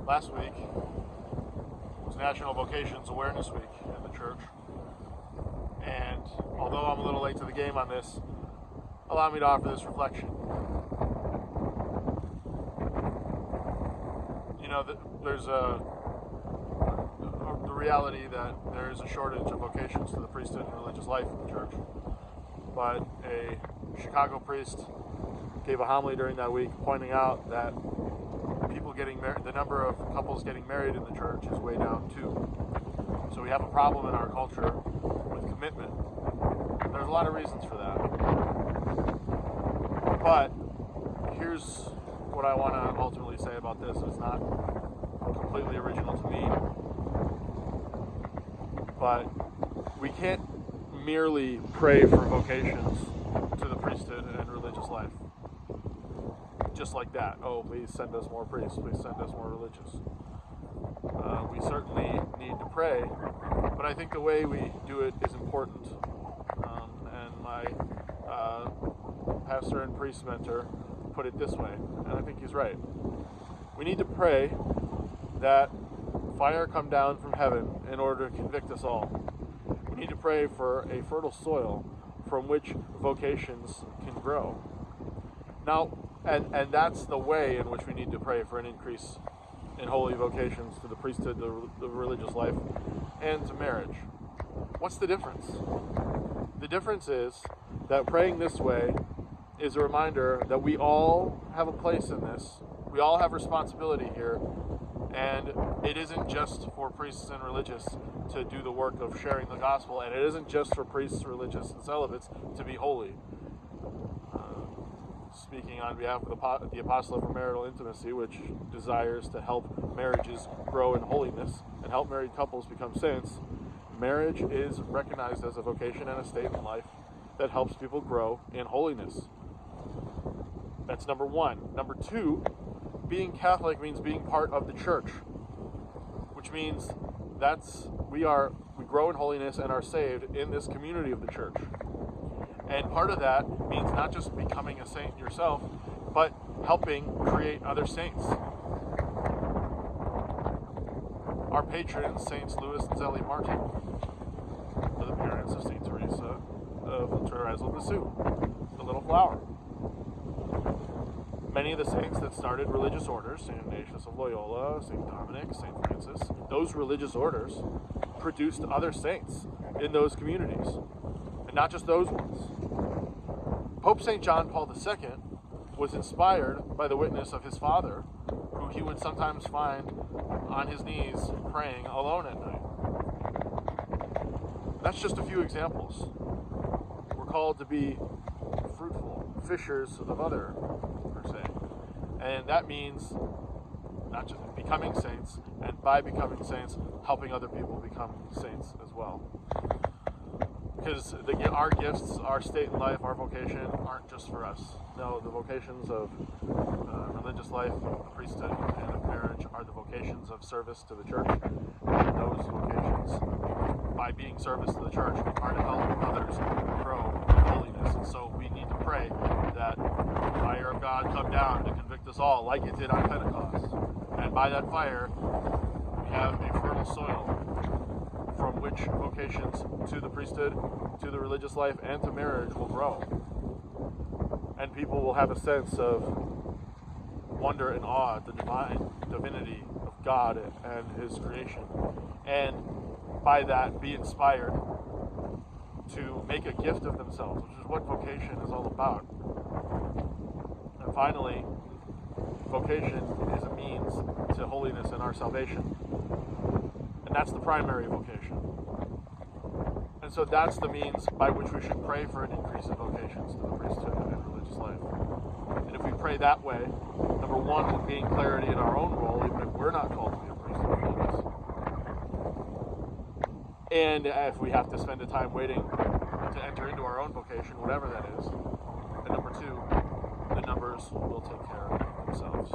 Last week was National Vocations Awareness Week in the church, and although I'm a little late to the game on this, allow me to offer this reflection. You know, there's the reality that there is a shortage of vocations to the priesthood and religious life in the church, but a Chicago priest gave a homily during that week pointing out that people getting married, the number of couples getting married in the church is way down too. So we have a problem in our culture with commitment. There's a lot of reasons for that. But here's what I want to ultimately say about this. It's not completely original to me. But we can't merely pray for vocations to the priesthood and religious life. Just like that. Oh, please send us more priests. Please send us more religious. We certainly need to pray, but I think the way we do it is important. And my pastor and priest mentor put it this way, and I think he's right. We need to pray that fire come down from heaven in order to convict us all. We need to pray for a fertile soil from which vocations can grow. Now, and that's the way in which we need to pray for an increase in holy vocations to the priesthood, the religious life, and to marriage. What's the difference? The difference is that praying this way is a reminder that we all have a place in this. We all have responsibility here, and it isn't just for priests and religious to do the work of sharing the gospel, and it isn't just for priests, religious, and celibates to be holy. Speaking on behalf of the Apostolate for Marital Intimacy, which desires to help marriages grow in holiness and help married couples become saints, marriage is recognized as a vocation and a state in life that helps people grow in holiness. That's number one. Number two, being Catholic means being part of the church, which means we grow in holiness and are saved in this community of the church. And part of that means not just becoming a saint yourself, but helping create other saints. Our patrons, Saints Louis and Zélie Martin, are the parents of Saint Teresa of Therese of Lisieux, the Little Flower. Many of the saints that started religious orders, St. Ignatius of Loyola, St. Dominic, St. Francis, those religious orders produced other saints in those communities, and not just those ones. Pope St. John Paul II was inspired by the witness of his father, who he would sometimes find on his knees praying alone at night. That's just a few examples. We're called to be fruitful fishers of other, per se. And that means not just becoming saints, and by becoming saints, helping other people become saints as well. Because our gifts, our state in life, our vocation aren't just for us. No, the vocations of religious life, the priesthood, and of marriage are the vocations of service to the church. And those vocations, by being service to the church, are to help others grow in holiness. And so we need to pray that the fire of God come down to convict us all, like it did on Pentecost. And by that fire, we have a fertile soil from which vocations to the priesthood, to the religious life, and to marriage will grow. And people will have a sense of wonder and awe at the divine divinity of God and His creation. And by that, be inspired to make a gift of themselves, which is what vocation is all about. And finally, vocation is a means to holiness and our salvation. And that's the primary vocation. And so that's the means by which we should pray for an increase in vocations to the priesthood and religious life. And if we pray that way, number one, we'll gain clarity in our own role, even if we're not called to be a priest or religious. And if we have to spend the time waiting to enter into our own vocation, whatever that is. And number two, the numbers will take care of themselves.